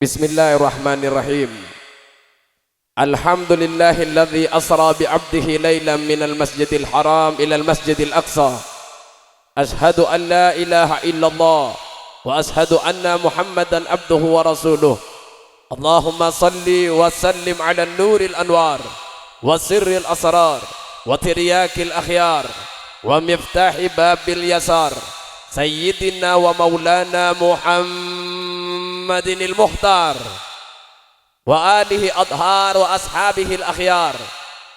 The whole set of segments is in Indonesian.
Bismillahirrahmanirrahim. Alhamdulillahilladzi asra bi 'abdihi lailan minal masjidil haram ilal masjidil aqsa. Ashhadu an la ilaha illallah wa ashhadu anna Muhammadan abduhu wa rasuluh. Allahumma salli wa sallim 'ala nuril anwar wa sirril asrar wa tiryakil akhyar wa miftahi babil yasar. Sayyidina wa maulana Muhammadinil Mukhtar wa alihi adhar wa ashabihi al-akhyar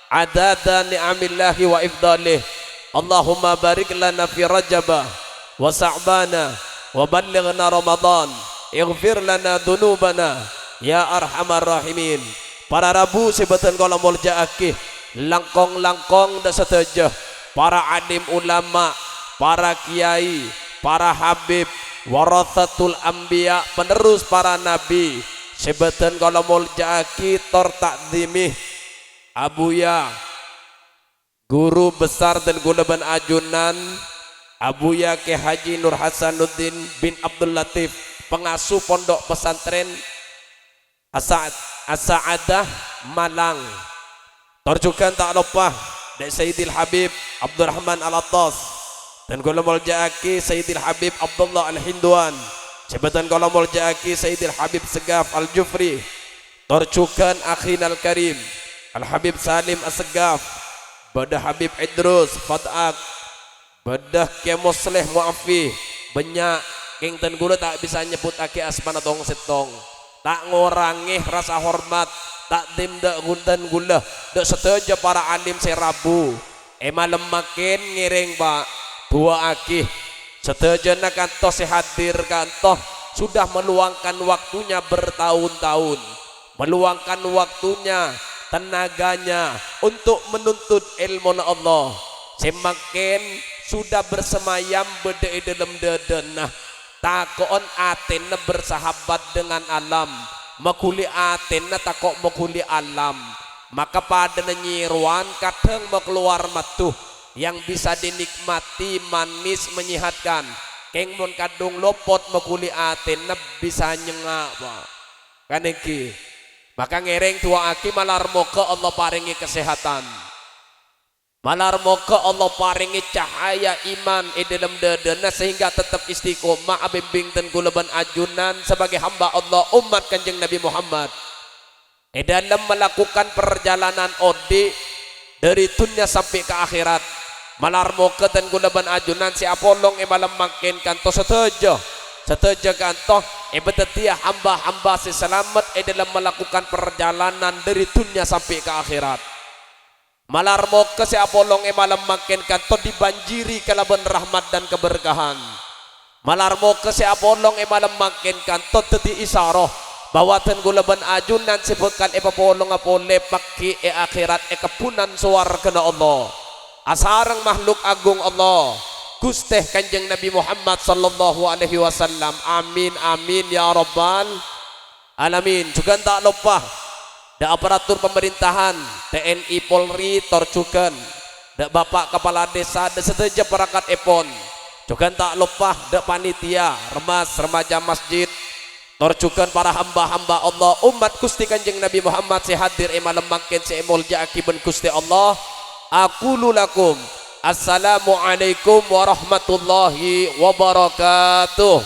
adada ni'amillahi wa ifdalih. Allahumma barik lana fi rajabah wa sa'bana wa ballighna ramadan, ighfir lana dhunubana ya arhamar rahimin. Para rabu sebatan kala mulja akih langkong-langkong da seteja, para alim ulama, para kiai, para habib, warathatul anbiya, penerus para nabi, sebatan kalau muljaki tor takdimih abuya guru besar dan gulaban ajunan Abuya Ki Haji Nur Hasanuddin bin Abdul Latif, pengasuh pondok pesantren As-Sa'adah Malang. Torjukan tak lupa Dek Sayyidil Habib Abdurrahman Al-Attas dan Gulamul Ja'aki Sayyidil Habib Abdullah Al-Hinduan, jabatan Gulamul Ja'aki Sayyidil Habib Segaf Al-Jufri. Torcukan Akhin Al-Karim Al-Habib Salim As-Segaf, Badah Habib Idrus Fat'ak, Badah Kemosleh Mu'afi banyak king ten gula tak bisa nyebut aki asmana dong setong, tak ngorangi rasa hormat, tak dim dak gundan gula dak setuju para alim serabu malam makin ngiring pak dua akih setejana kantoh sehadir kantoh sudah meluangkan waktunya bertahun-tahun, meluangkan waktunya tenaganya untuk menuntut ilmu Allah. Semakin sudah bersemayam bede dalam dedenah takon atena bersahabat dengan alam, makuli atena takok makuli alam, maka pada nyiruan kadang keluar matuh yang bisa dinikmati manis menyehatkan. Keng mon kadung lopot makuli atena bisa nyengak kan iki. Maka ngereng tua aki malar moga Allah paringi kesehatan, malar moga Allah paringi cahaya iman dalam dadana sehingga tetap istiqomah abimbing dan gulaban ajunan sebagai hamba Allah umat Kanjeng Nabi Muhammad dalam melakukan perjalanan ode dari dunia sampai ke akhirat. Malar moga dan gulaban ajunan si apolong malam makin kanto setuju kanto betetia hamba-hamba si selamat dalam melakukan perjalanan dari dunia sampai ke akhirat. Malar moga si apolong malam makin kanto dibanjiri kalaban rahmat dan keberkahan. Malar moga si apolong malam makin kanto teti isaroh bahwa ten gulaban ajunan sebutkan papolong apole pakki akhirat kepunan suarga na Allah. Asarang makhluk agung Allah Gusteh Kanjeng Nabi Muhammad sallallahu alaihi wasallam. Amin amin ya rabbal alamin. Juga tak lupa da aparatur pemerintahan TNI Polri torcukan da Bapak Kepala Desa da seteja perangkat epon. Juga tak lupa da panitia remas remaja masjid torcukan para hamba-hamba Allah umat Gusti Kanjeng Nabi Muhammad si hadir malam makin si mulja akiban Gusti Allah. Aku lulakum assalamualaikum warahmatullahi wabarakatuh.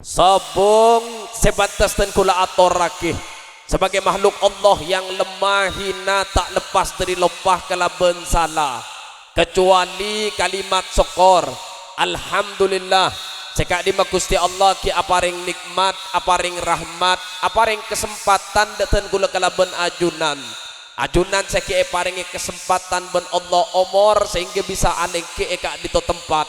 Sabung sebatas dan kula ator rakih sebagai makhluk Allah yang lemah hina tak lepas dari lepah kalaban salah kecuali kalimat syukur alhamdulillah. Sekak di Gusti Allah ki aparing nikmat, aparing rahmat, aparing kesempatan datan kula kalaban ajunan seki paringi kesempatan ben Allah omor sehingga bisa aneh ke eka di to tempat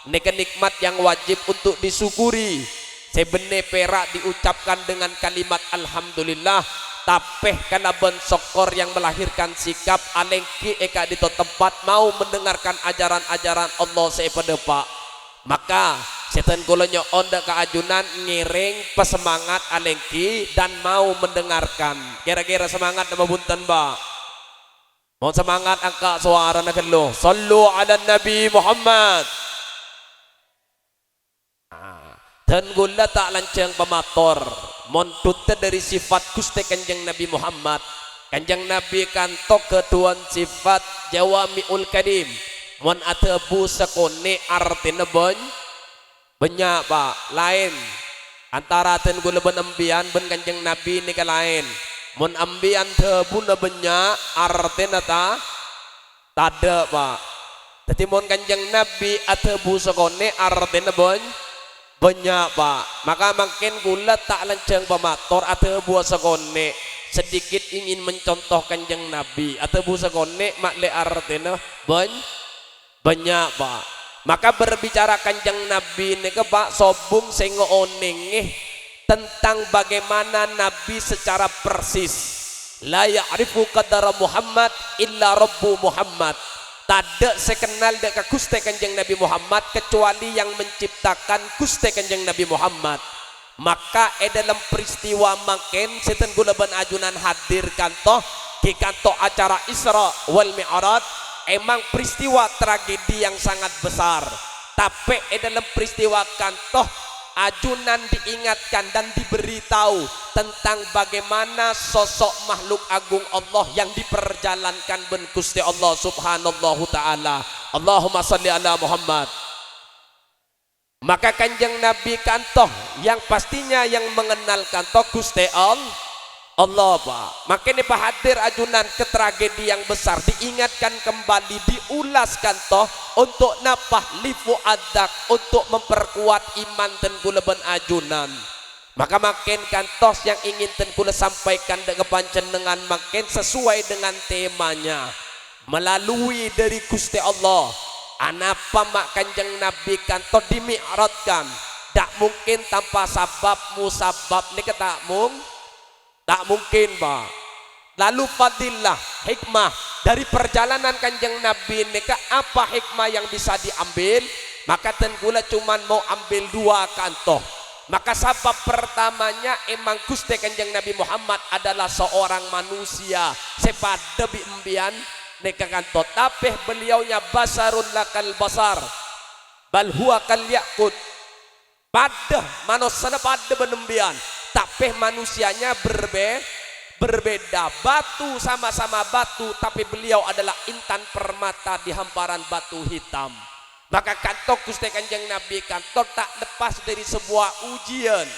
neka nikmat yang wajib untuk disyukuri. Sebene perak diucapkan dengan kalimat alhamdulillah, tapeh kalaban syukur yang melahirkan sikap aneh ke eka di to tempat mau mendengarkan ajaran-ajaran Allah sepada pak. Maka setan kulonyo onda keajunan ngiring pesemangat alengki dan mau mendengarkan. Kira-kira semangat nama bunten ba? Mau semangat angka suara na kelo. Sallu ala Nabi Muhammad. dan gula tak lancang pemator montute dari sifat Gusti Kanjeng Nabi Muhammad. Kanjeng Nabi kanto ketuan sifat jawamiul kalim mon atebu sekone artina banyak pak lain antara ten gula ben ambian ben Kanjeng Nabi ni ka lain mon ambian tebu na banyak artina tada pak. Jadi mon Kanjeng Nabi atebu sekone artina banyak pak, maka makin gula tak lancang pemator atau buah sekone sedikit ingin mencontoh Kanjeng Nabi atau buah sekone makle artinya banyak pak. Maka berbicara Kanjeng Nabi ini ke pak sobung sengo oneng tentang bagaimana Nabi secara persis la ya'rifu qadara Muhammad illa Rabbu Muhammad. Tidak sekenal dekat Gusti Kanjeng Nabi Muhammad kecuali yang menciptakan Gusti Kanjeng Nabi Muhammad. Maka dalam peristiwa makin seten gula ban ajunan hadir kanto di kanto acara Isra wal Mi'raj emang peristiwa tragedi yang sangat besar. Tapi dalam peristiwa kanto ajunan diingatkan dan diberitahu tentang bagaimana sosok makhluk agung Allah yang diperjalankan ben Gusti Allah subhanallahu ta'ala. Allahumma salli ala Muhammad. Maka Kanjeng Nabi kantoh yang pastinya yang mengenal kantoh Gusti Allah pak. Makin hadir ajunan ke tragedi yang besar diingatkan kembali diulaskan toh untuk napah lifu adak untuk memperkuat iman dan gulaban ajunan. Maka makin kantos yang ingin ten kula sampaikan dengan panjenengan makin sesuai dengan temanya melalui dari Gusti Allah. Anapa mak Kanjeng Nabi kantos dimi'ratkan tak mungkin tanpa sabab musabab ni kata tak mungkin pak. Lalu fadilah hikmah dari perjalanan Kanjeng Nabi ini ke apa hikmah yang bisa diambil? Maka tenggula cuman mau ambil dua kantoh. Maka sabab pertamanya emang Gusti Kanjeng Nabi Muhammad adalah seorang manusia sepada biembian neka kantoh. Tapi beliaunya basarun lakal basar bal huwa kal yakut. Pada manusia pada benembian tapi manusianya berbeda. Batu sama-sama batu tapi beliau adalah intan permata di hamparan batu hitam. Maka kantor Gusti Kanjeng Nabi kantor tak lepas dari sebuah ujian.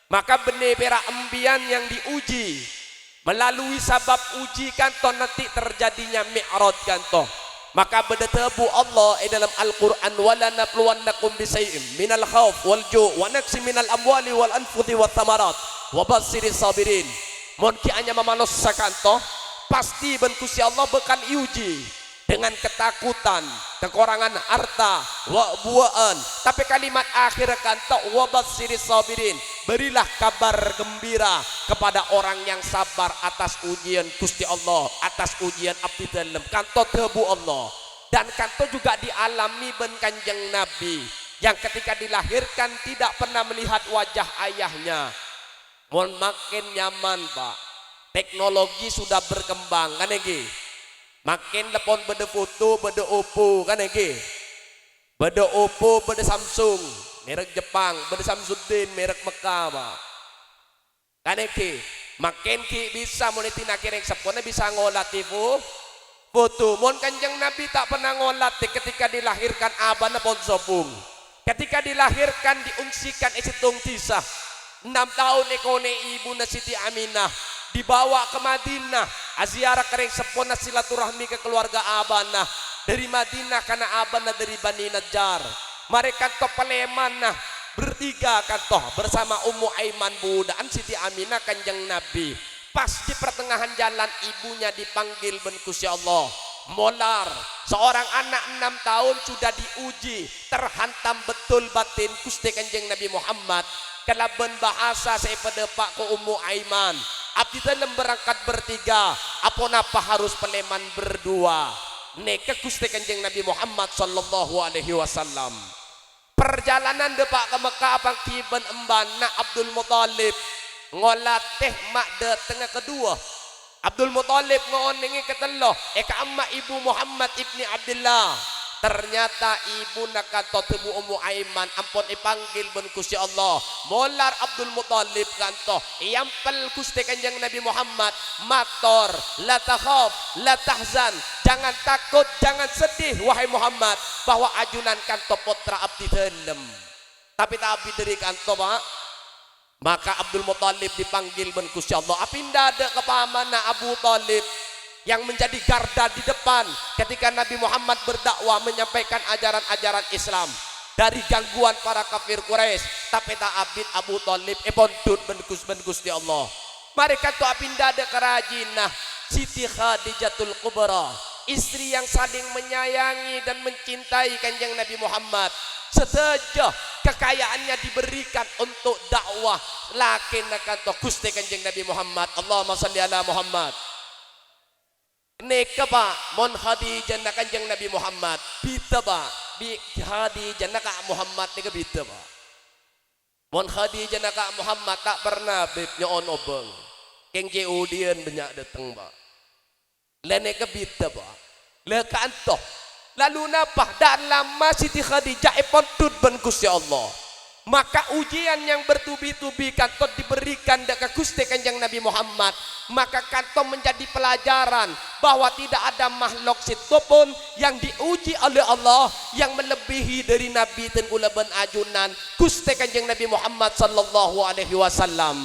Maka benih perak embian yang diuji melalui sabab uji kantor nanti terjadinya mi'raj kantor. Maka berdetebu Allah dalam Al-Quran wala nabluwannakum bisay'in minal khawf wal ju' wa naqsi minal amwali wal anfuthi wat thamarat wa bassiris sabirin. Mungkin hanya memanusakan toh pasti ben Gusti Allah bakal diuji dengan ketakutan, kekurangan harta, buaan. Tapi kalimat akhir kanto wa bassiris sabirin, berilah kabar gembira kepada orang yang sabar atas ujian Gusti Allah, atas ujian abdi dalam kanto tebu Allah. Dan kanto juga dialami ben Kanjeng Nabi yang ketika dilahirkan tidak pernah melihat wajah ayahnya. Mohon makin nyaman pak, teknologi sudah berkembang kan lagi. Makin lepon beda foto, beda Oppo kan lagi. Beda Oppo, beda Samsung, merek Jepang, beda Samsudin, merek Mekah pak. Kan lagi. Makin ki bisa monetina kireng sepone bisa ngolat foto. Mon Kanjeng Nabi tak pernah ngolat ketika dilahirkan abana pon sobung. Ketika dilahirkan diungsikan isitung tisah. 6 tahun ekone ibu Siti Aminah dibawa ke Madinah aziarah kering sepona silaturahmi ke keluarga Abanah dari Madinah karena Abanah dari Bani Najjar. Mereka toh Palemanah bertiga kantoh bersama Ummu Aiman budaan Siti Aminah Kanjeng Nabi. Pas di pertengahan jalan ibunya dipanggil ben Gusti Allah. Molar seorang anak 6 tahun sudah diuji terhantam betul batin Gusti Kanjeng Nabi Muhammad. Kelaban bahasa saya pada Pak ke Ummu Aiman abdi dalam berangkat bertiga apa harus Paleman berdua neka Gusti Kanjeng Nabi Muhammad sallallahu alaihi wasallam. Perjalanan depak ke Mekah abang tiban embana Abdul Muthalib ngolateh mak de tengah kedua Abdul Muthalib ngonengi keteloh eka amma ibu Muhammad ibni Abdullah ternyata ibu nakato tebu Ummu Aiman ampun ipanggil ben Gusti Allah molar Abdul Muthalib kanto iampel Gusti Kanjeng Nabi Muhammad mator la takhaf la tahzan, jangan takut jangan sedih wahai Muhammad bahwa ajunan kanto putra abdi dalem tapi tak abdi dari kanto Pak. Maka Abdul Muthalib dipanggil ben Gusti Allah apinda ada kepamana Abu Thalib yang menjadi garda di depan ketika Nabi Muhammad berdakwah menyampaikan ajaran-ajaran Islam dari gangguan para kafir Quraisy, tapi tak abid Abu Thalib pondut ben Gusti Allah. Mereka tu apinda ada kerajinah Siti Khadijatul Kubra, istri yang saling menyayangi dan mencintai Kanjeng Nabi Muhammad. Seteja kekayaannya diberikan untuk dakwah lakin nakanto Gusti Kanjeng Nabi Muhammad. Allahumma shalli ala Muhammad. Neka Pak mon Khadijah na Kanjeng Nabi Muhammad bita Pak bi Khadijah na ka Muhammad neka bita Pak mon Khadijah na ka Muhammad tak pernah bib nyoon obeng keng jeudian banyak datang Pak le neka bita Pak le kanto lalu napa dalam Siti Khadijah pontut ben Gusti Allah. Maka ujian yang bertubi-tubi kanto diberikan dekat Gusti Kanjeng Nabi Muhammad, maka kanto menjadi pelajaran bahwa tidak ada makhluk situpun yang diuji oleh Allah yang melebihi dari Nabi dan ulaban ajunan Gusti Kanjeng Nabi Muhammad sallallahu alaihi wasallam.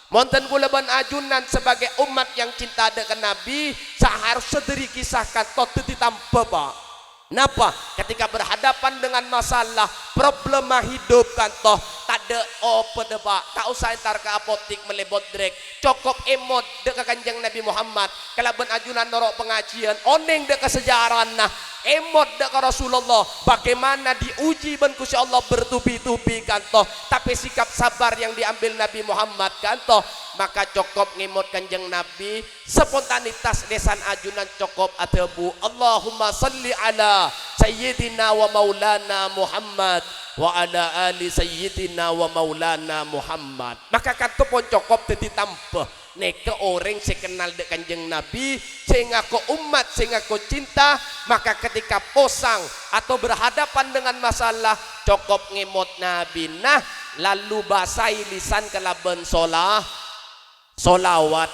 Monten ulaban ajunan sebagai umat yang cinta dengan Nabi seharusnya dari kisah kanto ditampa Pak. Napa ketika berhadapan dengan masalah problema hidup kantoh tak ada apa Pak tak usah entar ke apotik melebot drek cukup emot dekat Kanjeng Nabi Muhammad kalaban ajunan norok pengajian oneng dekat sejarah nah emot dekat Rasulullah bagaimana diuji ben Gusti Allah bertubi-tubi kantoh tapi sikap sabar yang diambil Nabi Muhammad kantoh maka cukup ngemot Kanjeng Nabi spontanitas desan ajunan cukup atebu Allahumma salli ala Sayyidina wa maulana Muhammad wa ala ali Sayyidina wa maulana Muhammad. Maka kata pun cukup tadi tambah neka orang sekenal dek Kanjeng Nabi sehingga ko umat sehingga ko cinta maka ketika posang atau berhadapan dengan masalah cukup ngemot Nabi nah lalu basai lisan kelaban solawat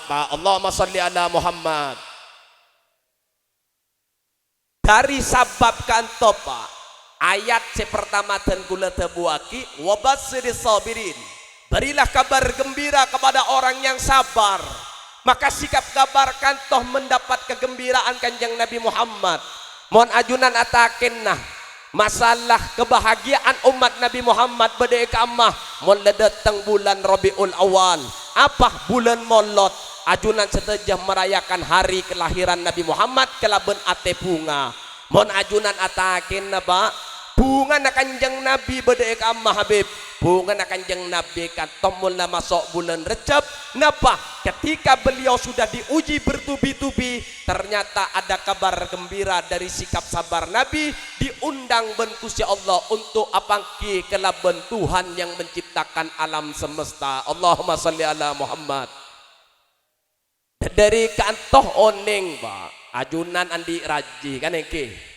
Pak Allahumma sholli ala Muhammad. Dari sabab kanto Pak ayat pertama dan kula tebuaki wabasiris sabirin berilah kabar gembira kepada orang yang sabar maka sikap kabar kantoh mendapat kegembiraan Kanjeng Nabi Muhammad mohon ajunan atakin nah masalah kebahagiaan umat Nabi Muhammad bade kamah mun datang bulan Rabiul Awal apa bulan Maulud ajunan setelah merayakan hari kelahiran Nabi Muhammad kelaben ate bunga mohon ajunan atakin na Pak bunga na Kanjeng Nabi bade kamah Habib bunga na Kanjeng Nabi katomul na masuk bulan Recep napa ketika beliau sudah diuji bertubi-tubi ternyata ada kabar gembira dari sikap sabar Nabi diundang ben Gusti Allah untuk apangki kelaben Tuhan yang menciptakan alam semesta Allahumma sholli ala Muhammad. Dari kantoh oneng Pak ajunan andi raji kan eke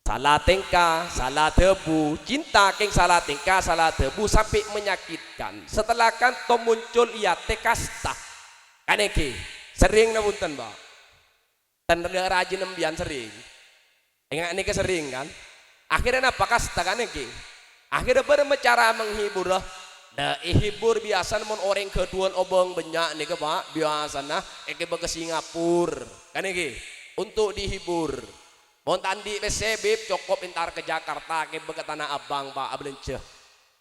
salah tingkah salah tebu cinta keng salah tingkah salah tebu sampai menyakitkan setelah kantoh muncul ia tekasta kan eke sering nabunten Pak dan rajin nembian sering ingat ini sering kan akhirnya apa kasta kan eke akhirnya bermecara menghibur nah hibur biasa namun orang keduan obong banyak nih Pak biasa nah eke ke Singapura kan eke untuk dihibur mau tandi besebib cukup entar ke Jakarta ke Tanah Abang Pak ablence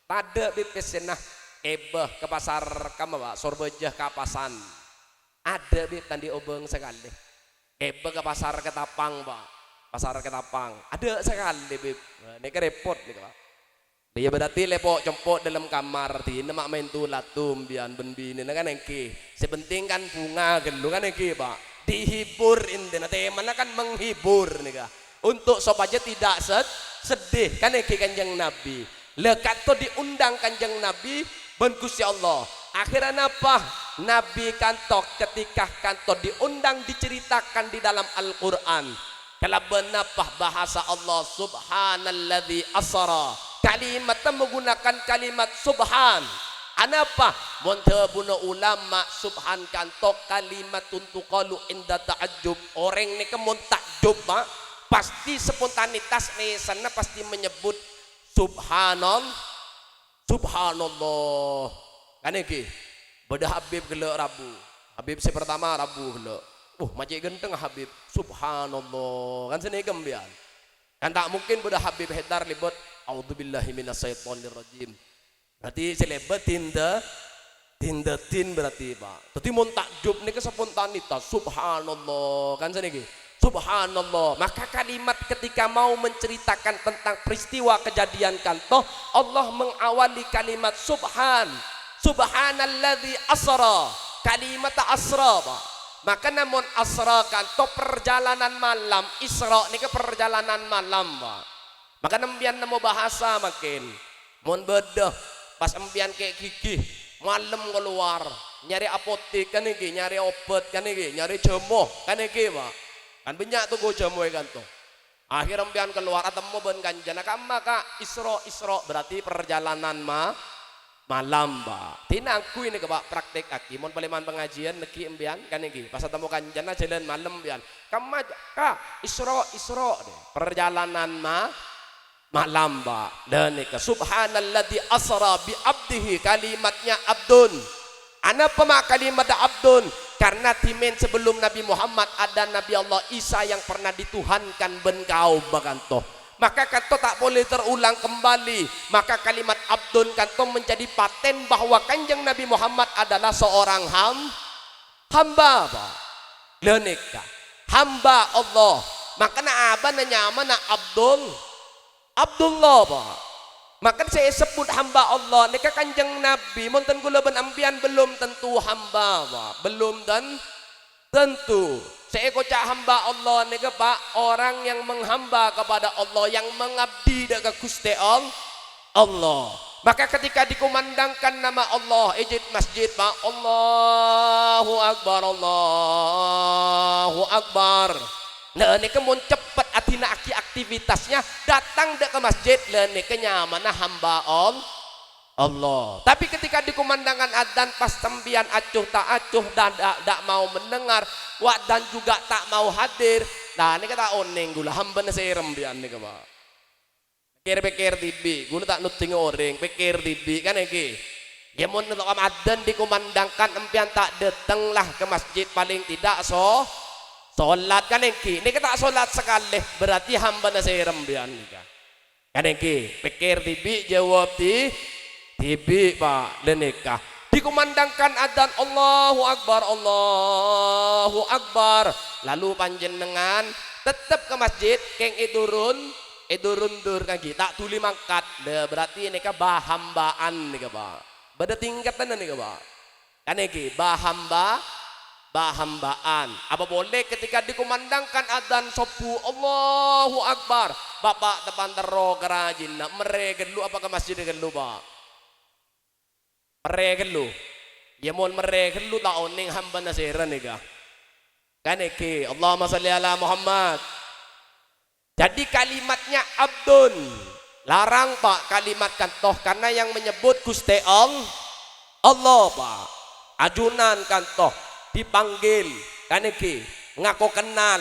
tada bib nah ebeh ke pasar kama Pak Sorbejah Kapasan ada bib tandi obong sekali ebeh ke pasar Ketapang Pak pasar Ketapang ada sekali bib ini repot nih Pak dia berarti lepok cempok dalam kamar ti nama main tu latum bian benbi ini kan engke sepenting kan bunga gelu kan engke Pak dihibur ini nanti mana kan menghibur nih kah untuk sopaja tidak sedih kan engke Kanjeng Nabi lekat tu diundang Kanjeng Nabi ben Gusti Allah akhirnya apa Nabi kantok ketika kantok diundang diceritakan di dalam Al-Quran Kalau benapah bahasa Allah subhanalladzi asra. Kalimat menggunakan kalimat subhan. Anapa? Montebuna ulama subhan kanto kalimat untuk kalu inda ta'ajub. Orang ni kemun takjub pasti spontanitas nih sana pasti menyebut subhanallah. Subhanallah. Kan iki. Beda Habib gelak Rabu. Habib si pertama Rabu gelak. Macam genteng Habib. Subhanallah. Kan sini gembian. Kan tak mungkin beda Habib hedar libet. A'udzubillahi minasyaitonirrajim. Berarti selebet tindatin berarti Pak. Tapi mun takjub ni ke spontanitas. Subhanallah. Kan sini subhanallah. Maka kalimat ketika mau menceritakan tentang peristiwa kejadian kantoh, Allah mengawali kalimat subhan. Subhanalladzi asra. Kalimat asra Pak. Maka namun asra kantoh perjalanan malam. Isra ni ke perjalanan malam Pak. Maka nembian nemu bahasa makin. Mun bedah pas embian kayak gigi malam keluar nyari apotek kan iki, nyari obat kan iki, nyari jemuh kan iki Pak. Kan banyak tuh go jamu kan tuh. Akhir empian keluar atemu ben kanjana maka isra berarti perjalanan malam Pak. Tinangku ini ke Pak praktek aki mon paleman pengajian neki empian kan iki. Pas ketemu kanjana jalan malam empian. Kamma ka isra deh. Perjalanan malam Pak. Dan nika subhanalladzi asra bi abdihi kalimatnya abdun. Anapa mak kalimat abdun? Karena timen sebelum Nabi Muhammad ada Nabi Allah Isa yang pernah dituhankan benkau bagantoh. Maka kanto tak boleh terulang kembali. Maka kalimat abdun kanto menjadi paten bahwa kanjeng Nabi Muhammad adalah seorang hamba Pak. Lenika hamba Allah. Maka na aba na nyaman na Abdullah Pak. Maka saya sebut hamba Allah. Nika kanjeng Nabi monten kula ben ampian belum tentu hamba Pak. Belum dan tentu. Saya kocak hamba Allah nika Pak, orang yang menghamba kepada Allah, yang mengabdi dekat Gusti Allah. Maka ketika dikumandangkan nama Allah, ejit masjid Pak, Allahu Akbar, Allahu Akbar. Nah, ini kemun cepat atina aki aktivitasnya datang dek ke masjid, ini kenyamanan hamba Allah. Tapi ketika dikumandangkan adzan pas sembian acuh tak acuh dan tak mau mendengar, dan juga tak mau hadir. Nah, ini kata oneng gula hamba na serem bian nih Pak. Pikir tibi, gula tak nuting orang, pikir tibi kan iki. Ya mun untuk adzan dikumandangkan empian tak datang lah ke masjid paling tidak solat kan iki. Ini kita solat sekali berarti hamba na serem bian nika. Kan iki, pikir tibi jawab tibi Pak lenika. Dikumandangkan adzan Allahu Akbar, Allahu Akbar. Lalu panjenengan tetap ke masjid keng idurun dur kaki tak tuli mangkat. Berarti nika bahambaan nika Pak. Beda tingkatan nika Pak. Kan iki bahambaan. Apa boleh ketika dikumandangkan adzan sopu Allahu Akbar, Bapak depan tero kerajin mereka lu apa ke masjid gelu Pak? Mereka lu. Ya mon mereka lu tak oning hamba nasiran nika. Kan iki Allahumma shalli ala Muhammad. Jadi kalimatnya abdun. Larang Pak kalimat kantoh karena yang menyebut Gusti Allah Pak. Ajunan kantoh dipanggil kan iki ngaku kenal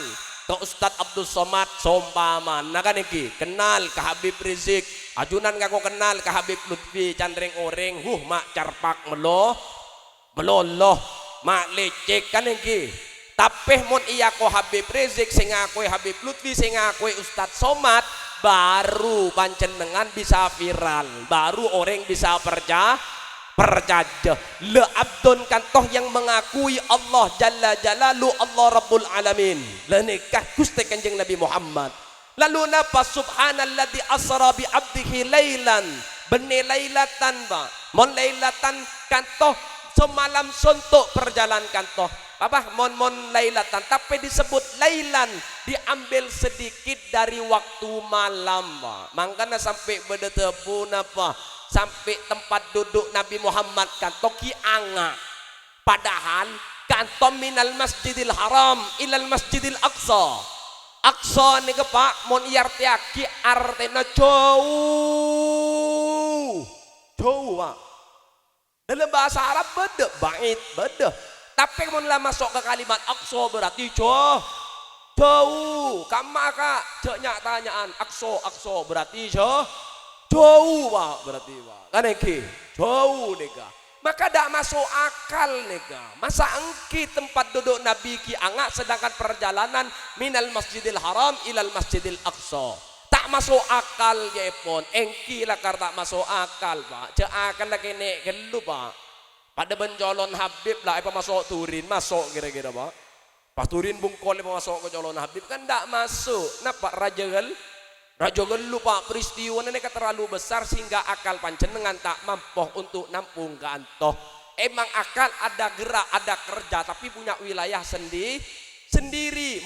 ke Ustadz Abdul Somad Sompama nah kan iki kenal ke Habib Rizik ajunan ngaku kenal ke Habib Lutfi Candring Oreng mak carpak meloloh mak lecek kan iki tapi mun iya ko Habib Rizik sing ngakui Habib Lutfi sing ngakui Ustadz Somad baru panjenengan bisa viral baru orang bisa percaya le abdun kantoh yang mengakui Allah Jalla Jalalu Allah Rabbul Alamin le nikah Gusti Kanjeng Nabi Muhammad lalu napa subhanalladzi asra bi abdihi lailan beni lailatan Pak mon lailatan kantoh semalam suntuk perjalanan kantoh apa mon lailatan tapi disebut lailan diambil sedikit dari waktu malam Pak makanya sampai bedetebu napa sampai tempat duduk Nabi Muhammad kantoki anga padahal kantom minal masjidil haram ilal masjidil aqsa Aqsa ni ke Pak mon yartiaki artena jauh. Jauh Pak. Dalam bahasa Arab beda, bait beda. Tapi mun lah masuk ke kalimat Aqsa berarti jauh. Jauh. Kamaka ceknya tanyaan Aqsa berarti jauh. Jauh Pak berarti Pak. Kan iki jauh nika. Maka tak masuk akal nika. Masa engki tempat duduk Nabi ki angak sedangkan perjalanan minal Masjidil Haram ilal Masjidil Aqsa. Tak masuk akal ya pun. Engki lah kar tak masuk akal Pak. Cek akal lah kene gelu Pak. Pada bencolon Habib lah apa masuk Turin masuk kira-kira Pak. Pas Turin bungkol apa masuk ke colon Habib kan tak masuk. Napa Raja gelu Pak peristiwa ini terlalu besar sehingga akal panjenengan tak mampu untuk nampung gantoh. Emang akal ada gerak, ada kerja tapi punya wilayah sendiri.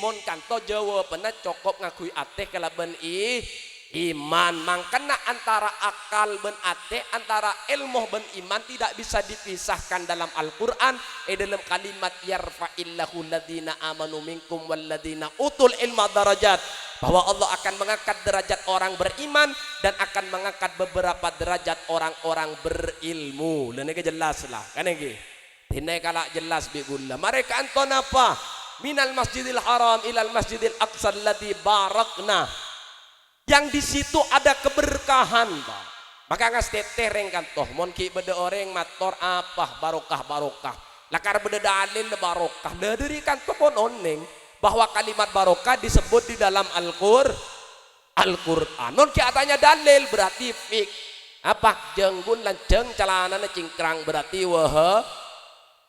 Mon kanto Jawa pernah cukup ngakui ate kalaban iman. Mangkana antara akal ben ate, antara ilmu ben iman tidak bisa dipisahkan dalam Al-Quran. Dalam kalimat yarfa'illahu ladina amanu minkum walladina utul ilma darajat. Bahwa Allah akan mengangkat derajat orang beriman dan akan mengangkat beberapa derajat orang-orang berilmu. Dan ini jelas lah, kan ini. Ini kalau jelas bigulla. Mereka anton apa? Minal Masjidil Haram ilal Masjidil Aqsa alladzi barakna. Yang di situ ada keberkahan, Pak. Maka ngas tereng kan toh. Mon ki beda orang mator apa barokah. Lakar beda dalil barokah. Dari kan toh mon oneng. Bahwa kalimat barokah disebut di dalam Al-Quran. Non katanya dalil berarti fik. Apa jenggun lanceng celana cingkrang berarti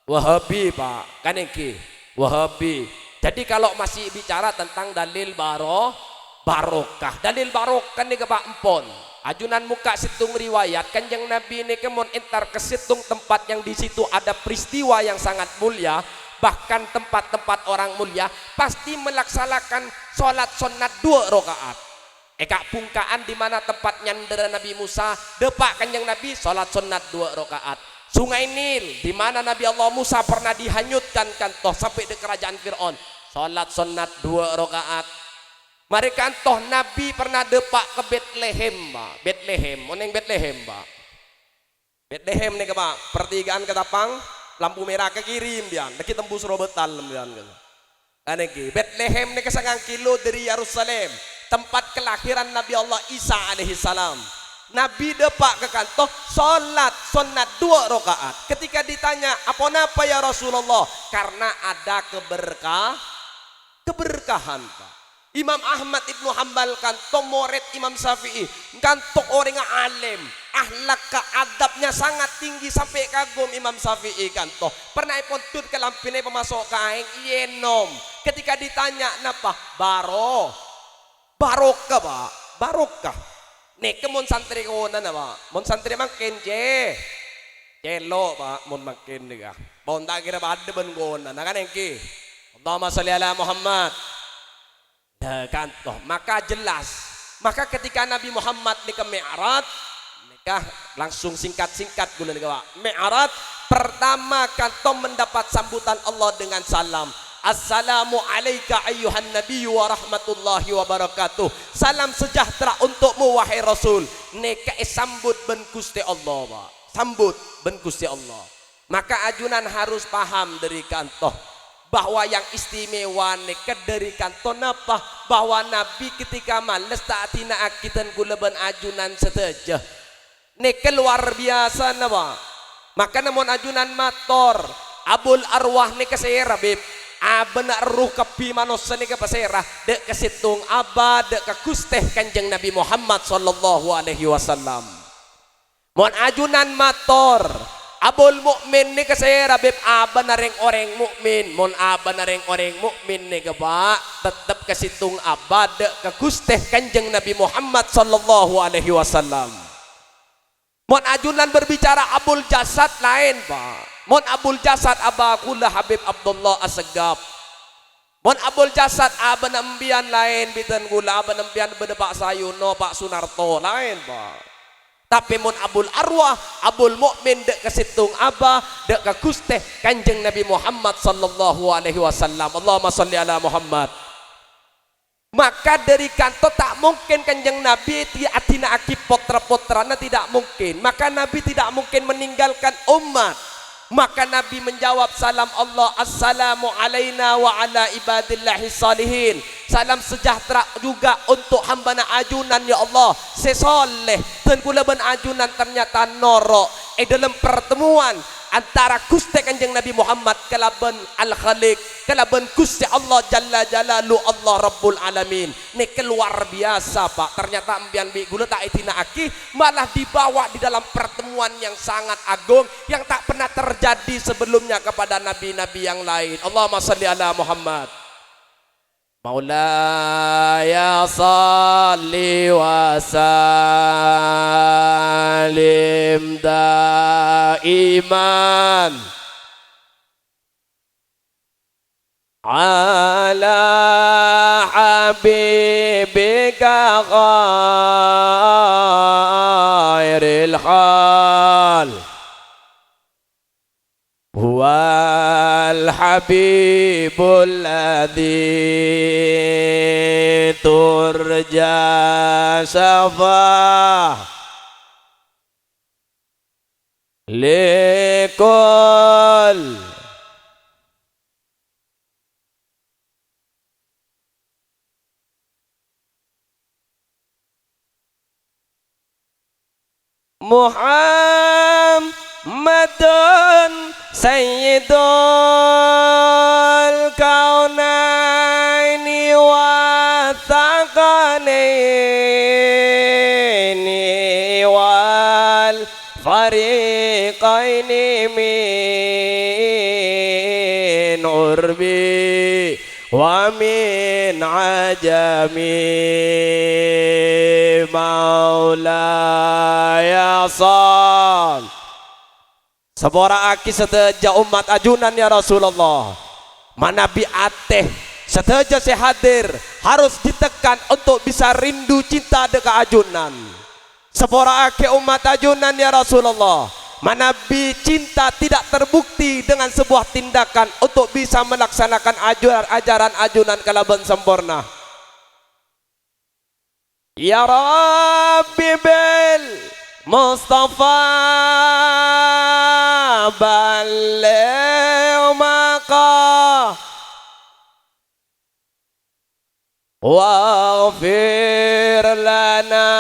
wahabi Pak. Kan iki wahabi. Jadi kalau masih bicara tentang dalil barokah. Dalil barokah nih ke Pak Empon. Ajunan muka situng riwayat Kanjeng Nabi ini kemon entar ke situng tempat yang di situ ada peristiwa yang sangat mulia. Bahkan tempat-tempat orang mulia pasti melaksanakan sholat sunat 2 rakaat. Eka pungkaan di mana tempat nyandera Nabi Musa, depak Kanjeng Nabi sholat sunat 2 rakaat. Sungai Nil di mana Nabi Allah Musa pernah dihanyutkan kan toh sampai di kerajaan Fir'aun, sholat sunat 2 rakaat. Mereka toh Nabi pernah depak ke Bethlehem, Pak. Bethlehem, oneng Bethlehem, Pak. Bethlehem nih Pak, pertigaan ketapang. Lampu merah ke kirim bian, kita tembus robetal bian kan. Aneki Bethlehem nih kesangang kilo dari Yerusalem, tempat kelahiran Nabi Allah Isa alaihi salam. Nabi depak ke kantor sholat sunat 2 rakaat. Ketika ditanya apa napa ya Rasulullah, karena ada keberkahan Pak. Imam Ahmad Ibnu Hanbal kanto murid Imam Syafi'i kanto orang alim, ahlak keadabnya sangat tinggi sampai kagum Imam Syafi'i kanto pernah pontut ke lampine pemasok kain yenom. Ketika ditanya napa barokah Pak, barokah nih ke mon santri kona napa mon santri makin celo Pak mon makin nih bon tak kira ada ben kona nah kan engki Allahumma sholli ala Muhammad. Kantoh maka jelas, maka ketika Nabi Muhammad nih ke Mi'raj nikah langsung singkat gula nih Mi'raj pertama kantoh mendapat sambutan Allah dengan salam, assalamu alayka ayyuhan nabiyyu wa rahmatullahi wa barakatuh, salam sejahtera untukmu wahai Rasul. Nikah sambut ben Gusti Allah Pak, sambut ben Gusti Allah. Maka ajunan harus paham dari kantoh bahwa yang istimewa nekat dari kanton apa bahwa Nabi ketika males taatina akitan gulaban ajunan seteja nekat luar biasa nama. Maka namun ajunan mator abul arwah nekat saya Rabib benar ruh kepi manusia nekat pasera dek kesitung abad dek kekusteh Kanjeng Nabi Muhammad sallallahu alaihi wasallam. Mon ajunan mator abul mukmin nih ke saya Rabib nareng orang mukmin, mon nareng orang mukmin nih ke Pak tetap ke situng abad ke Gusteh Kanjeng Nabi Muhammad sallallahu alaihi wasallam. Mon ajunan berbicara abul jasad lain Pak, mon abul jasad abakulah Habib Abdullah Assegaf, mon abul jasad ambian lain bitan gula ambian beda Pak Sayuno Pak Sunarto lain Pak. Tapi mun abul arwah, abul mukmin dek ke situng abah, dek ke Gusteh Kanjeng Nabi Muhammad sallallahu alaihi wasallam. Allahumma sholli ala Muhammad. Maka dari kanto tak mungkin kanjeng Nabi atina akib potra-potrana, tidak mungkin. Maka Nabi tidak mungkin meninggalkan umat. Maka Nabi menjawab salam Allah, assalamu alaina wa ala ibadillahi salihin. Salam sejahtera juga untuk hamba na ajunan ya Allah sesoleh dan kula ben ajunan ternyata norok. Dalam pertemuan antara Gusti Kanjeng Nabi Muhammad kalaban Al-Khaliq, kalaban Gusti Allah Jalla Jalalu Allah Rabbul Alamin. Ini keluar biasa Pak. Ternyata ambian bi gula tak itina aki malah dibawa di dalam pertemuan yang sangat agung yang tak pernah terjadi sebelumnya kepada nabi-nabi yang lain. Allahumma shalli ala Muhammad. Maulaya salli wa salim daiman ala habibika khairil khal huwal habibul ladzi turja syafah likul Muhammadun Sayyidul kaunaini wa thaqalaini wal fariqaini min urbi wa min ajami maulaya sal. Sebora aki seteja umat ajunan ya Rasulullah. Manabi ateh seteja sehadir harus ditekan untuk bisa rindu cinta dekat ajunan. Sebora aki umat ajunan ya Rasulullah. Manabi cinta tidak terbukti dengan sebuah tindakan untuk bisa melaksanakan ajaran ajunan kalaban sempurna. Ya Rabbi bil Mustafa balligh maqah waghfir lana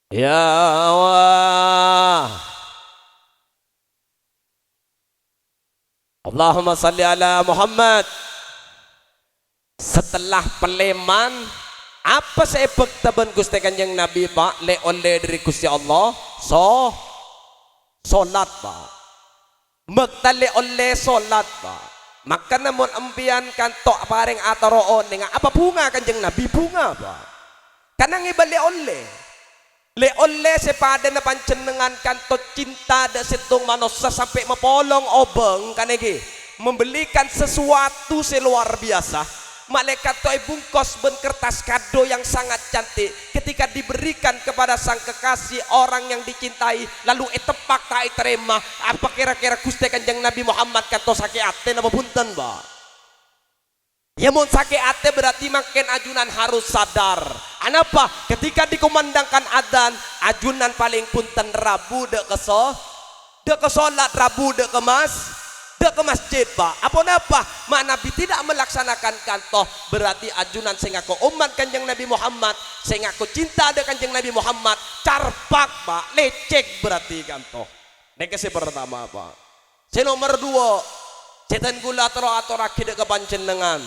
ya Allah. Allahumma salli ala Muhammad. Setelah peleman apa saya bektaban Gusti Kanjeng Nabi Pak le oleh dari Gusti Allah solat Pak bektale oleh solat Pak. Maka namun ambian kantok paring ataro dengan apa bunga Kanjeng Nabi bunga Pak karena ngibali le oleh sepada na pancenengan kanto cinta da situng manusia sampai mepolong obeng kanegi membelikan sesuatu seluar biasa. Malaikat toy bungkos ben kertas kado yang sangat cantik ketika diberikan kepada sang kekasih orang yang dicintai lalu tepak tak terima. Apa kira-kira Gusti Kanjeng Nabi Muhammad kanto sakit ate napa punten Pak? Ya mun sakit ate berarti makin ajunan harus sadar. Anapa? Ketika dikumandangkan adzan ajunan paling punten Rabu dek ke solat Rabu dek ke masjid Pak. Apa napa? Mak Nabi tidak melaksanakan kantoh berarti ajunan sing aku umat Kanjeng Nabi Muhammad, sing aku cinta dengan Kanjeng Nabi Muhammad carpak Pak, lecek berarti kantoh. Nek si pertama Pak. Si nomor dua, setan gula tero aturake ke panjenengan.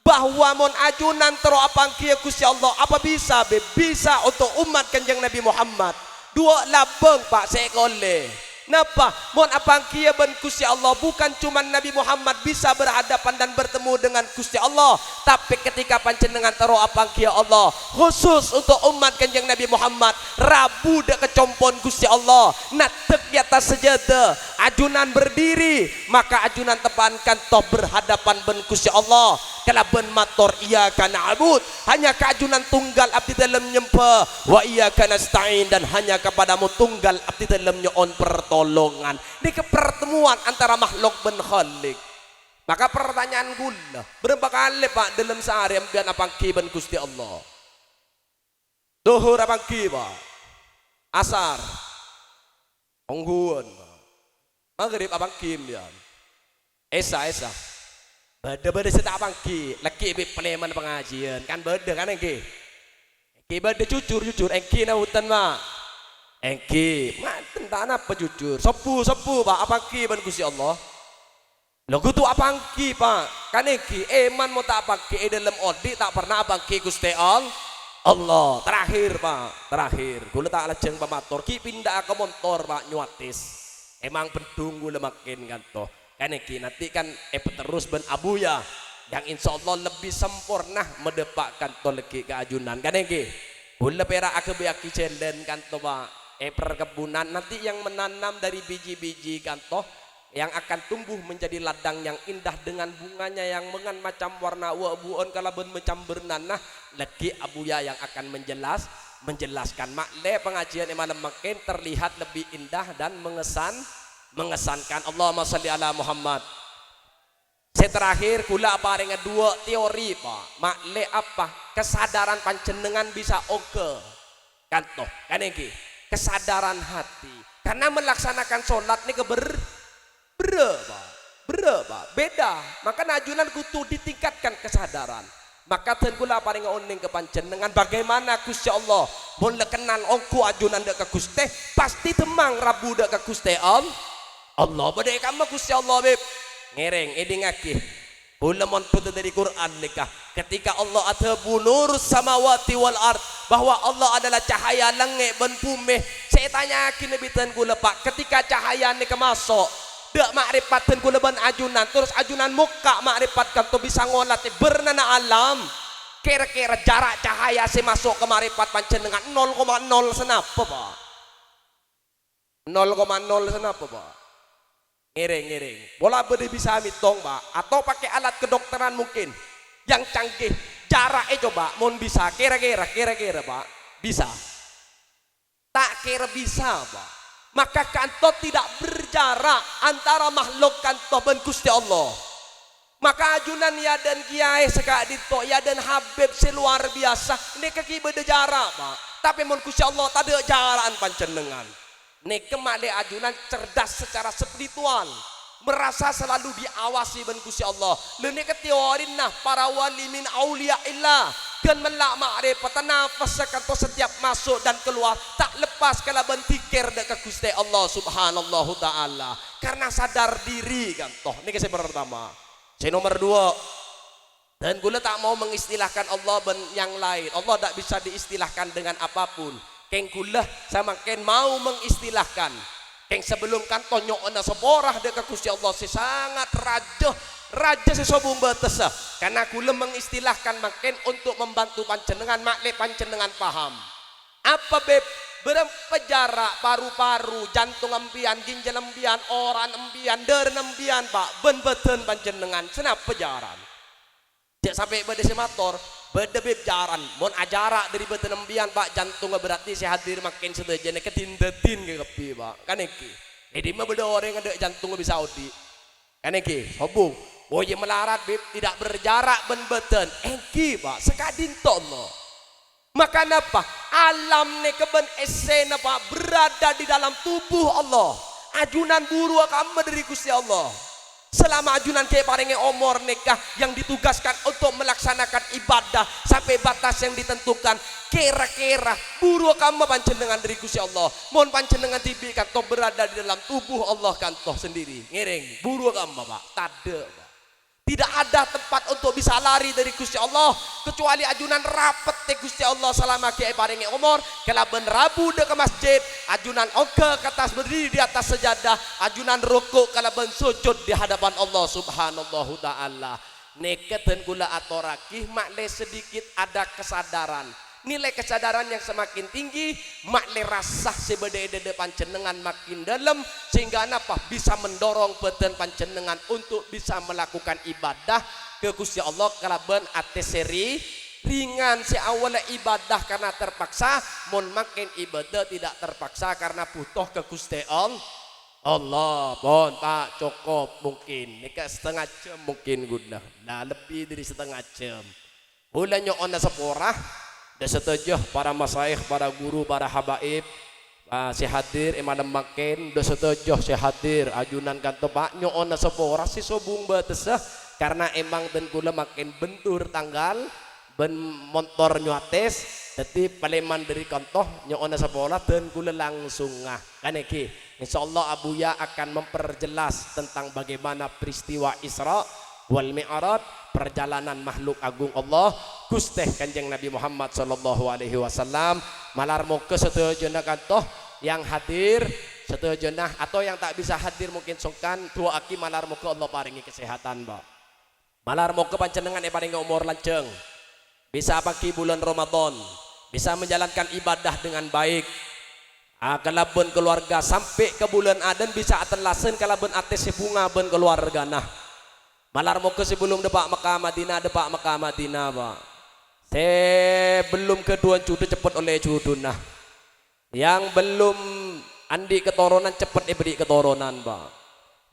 Bahwa mon ajunan tero apang kieu Gusti Allah apa bisa bisa untuk umat Kanjeng Nabi Muhammad. Dua labeng Pak sekole. Napa? Mohon apang kia ben Gusti Allah bukan cuma Nabi Muhammad bisa berhadapan dan bertemu dengan Gusti Allah, tapi ketika panjenengan taruh apang kia Allah khusus untuk umat Kanjeng Nabi Muhammad Rabu dak kecompon Gusti Allah natek di atas sejadah ajunan berdiri maka ajunan tepankan toh berhadapan ben Gusti Allah kala ben mator iya kana abud hanya keajunan tunggal abdi dalam nyempa wa iya kana stain dan hanya kepadamu tunggal abdi dalam nyoon pertolongan. Ini kepertemuan antara makhluk ben khalik. Maka pertanyaan gula, berapa kali Pak dalam sehari ambian apa kiban Gusti Allah? Duhur apa kiba? Asar, ongguan, maghrib apa kimbian? Esa. Beda sedap apa ki? Laki be peleman pengajian kan beda kan engki? Engki beda jujur, engki na hutan Pak. Engki, manten tak apa jujur? Sepu Pak apa kiban Gusti Allah? Lagu tu apa angki Pak? Kan iki eman mau tak pakai dalam odi tak pernah pakai Gusti Allah. Terakhir Pak, terakhir. Gula tak lajeng pemator ki pindah ke motor Pak nyuatis. Emang pendung gula makin kanto. Kan iki nanti kan terus ben abuya yang insya Allah lebih sempurna mendepakkan to lagi keajunan. Kan iki gula perak akebaki celen kanto Pak. Perkebunan nanti yang menanam dari biji-biji kanto yang akan tumbuh menjadi ladang yang indah dengan bunganya yang mengan macam warna buon kalaben macam bernanah lagi abuya yang akan menjelaskan makle pengajian malam makin terlihat lebih indah dan mengesankan. Allahumma sholli ala Muhammad. Saya terakhir kula apa dengan dua teori Pak makle apa kesadaran panjenengan bisa oke kantoh kan iki kesadaran hati karena melaksanakan sholat ini berapa beda maka najunan kutu ditingkatkan kesadaran maka tenggula paling oning ke panjenengan bagaimana Gusti Allah boleh kenal ongku ajunan dek ke Gusti pasti temang rabu dek ke Gusti Allah badai kamu Gusti Allah beb ngereng eding akih boleh monput dari Quran nikah ketika Allah athabu nurus samawati wal ard bahwa Allah adalah cahaya langit dan bumi saya tanya akin nabi tenggula Pak ketika cahaya ini kemasuk dak makrifatan kula ban ajunan terus ajunan muka makrifat kan to bisa ngolat bernana alam kira-kira jarak cahaya si masuk ke makrifat panjenengan 0,0 senapa Pak 0,0 senapa Pak ngiring bola bede bisa mitong Pak atau pakai alat kedokteran mungkin yang canggih jarak coba mohon bisa kira-kira Pak bisa tak kira bisa Pak maka kanto tidak berjarak antara makhluk kanto dan Gusti Allah maka ajunan ya dan kiai sekak dito ya dan Habib seluar biasa ini kaki beda jarak Pak tapi mun Gusti Allah tak ada jarakan panjenengan ini kemakle ajunan cerdas secara spiritual merasa selalu diawasi ben Gusti Allah lene ketiorin nah para wali min aulia illah dan melak makrifat nafas kanto setiap masuk dan keluar tak lepas kala bentikir dek Gusti Allah subhanallahu taala karena sadar diri kanto ini saya pertama saya nomor 2 dan gula tak mau mengistilahkan Allah ben yang lain Allah tak bisa diistilahkan dengan apapun keng gula sama ken mau mengistilahkan keng sebelum kan tonyo ana seporah dek Gusti Allah si sangat raja sesobung betesa karena kula mengistilahkan makin untuk membantu panjenengan makle panjenengan paham apa beb berapa jarak paru-paru jantung empian ginjal empian oran empian deren empian Pak ben beten panjenengan senapa jaran cek sampai pada semator beda beb jaran mon ajarak dari beten empian Pak jantung berarti saya hadir makin sedejane ketindetin ke kepi Pak kan iki jadi mah beda orang ada jantung bisa odi kan iki sobung oh ya melarat beb tidak berjarak ben beten engki Pak sekadin Allah maka napa alam ne keben esena Pak berada di dalam tubuh Allah ajunan buru kamu dari Gusti Allah selama ajunan ke paringe omor nikah yang ditugaskan untuk melaksanakan ibadah sampai batas yang ditentukan kira-kira buru kamu panjenengan dari Gusti Allah mohon panjenengan tibi kanto berada di dalam tubuh Allah kanto sendiri ngiring buru kamu Pak tade tidak ada tempat untuk bisa lari dari Gusti Allah kecuali ajunan rapet te Gusti Allah selama kiai paringe umur kelaben rabu de ke masjid ajunan oke ke atas berdiri di atas sejadah ajunan rukuk kelaben sujud di hadapan Allah subhanallahu taala neketen kula atoraki makle sedikit ada kesadaran nilai kesadaran yang semakin tinggi makle rasah sebede-dede panjenengan makin dalam sehingga apa bisa mendorong beten panjenengan untuk bisa melakukan ibadah ke Gusti Allah kalaban ateseri ringan si awalnya ibadah karena terpaksa mon makin ibadah tidak terpaksa karena butuh ke Gusti Allah pun tak cukup mungkin nika setengah jam mungkin guna nah lebih dari setengah jam bulannya ona seporah dan setuju para masyayikh para guru para habaib si hadir emang makin do setuju si hadir ajunan kanto pak nyoon sepora si sobung batesah karena emang dan kula makin bentur tanggal ben motor nyuates jadi paleman dari kantoh nyoon sepora dan kula langsung ngah kan iki insyaallah Abuya akan memperjelas tentang bagaimana peristiwa Isra wal Mi'raj perjalanan makhluk agung Allah Gusti Kanjeng Nabi Muhammad sallallahu alaihi wasallam malar moga sedaya kantoh yang hadir sedaya atau yang tak bisa hadir mungkin sungkan dua aki malar moga Allah paringi kesehatan Pak malar moga panjenengan paringi umur lanceng bisa pagi bulan Ramadan bisa menjalankan ibadah dengan baik kalabun keluarga sampai ke bulan Adan bisa atelasen kalabun ates bunga ben keluarga nah malar moga sebelum depak Mekah Madinah Pak sebelum kedua judu cepat oleh judu nah yang belum andi keturunan cepat diberi keturunan Pak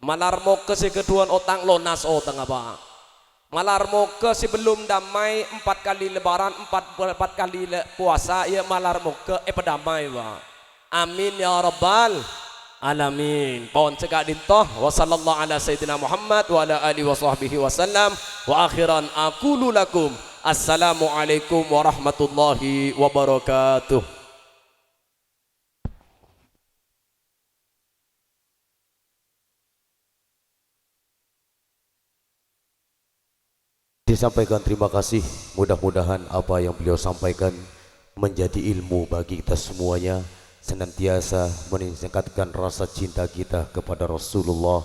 malar moga si kedua otang lonas otang Pak malar moga sebelum damai 4 kali lebaran 4 kali puasa ya malar moga pedamai Pak amin ya rabbal alamin pohon cegak dintoh wa sallallahu ala sayyidina Muhammad wa ala alihi wa sahbihi wasallam wa akhiran aqulu lakum assalamualaikum warahmatullahi wabarakatuh. Disampaikan terima kasih, mudah-mudahan apa yang beliau sampaikan menjadi ilmu bagi kita semuanya, senantiasa meningkatkan rasa cinta kita kepada Rasulullah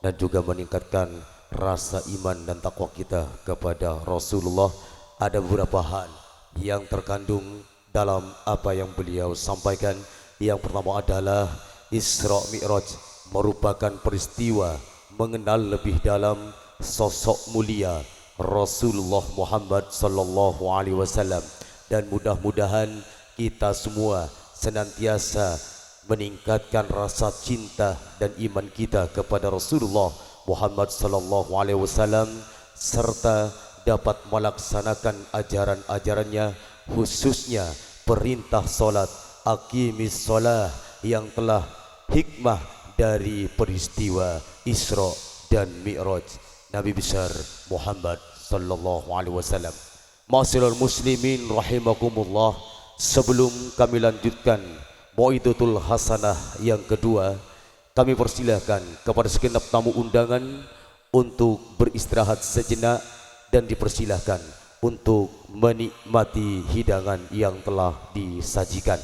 dan juga meningkatkan rasa iman dan takwa kita kepada Rasulullah. Ada beberapa hal yang terkandung dalam apa yang beliau sampaikan. Yang pertama adalah Isra Mi'raj merupakan peristiwa mengenal lebih dalam sosok mulia Rasulullah Muhammad sallallahu alaihi wasallam, dan mudah-mudahan kita semua senantiasa meningkatkan rasa cinta dan iman kita kepada Rasulullah Muhammad sallallahu alaihi wasallam serta dapat melaksanakan ajaran-ajarannya, khususnya perintah salat aqimis shalah yang telah hikmah dari peristiwa Isra dan Mi'raj Nabi besar Muhammad sallallahu alaihi wasallam. Ma'asyiral muslimin rahimakumullah, sebelum kami lanjutkan Mau'idatul Hasanah yang kedua, kami persilahkan kepada segenap tamu undangan untuk beristirahat sejenak dan dipersilahkan untuk menikmati hidangan yang telah disajikan.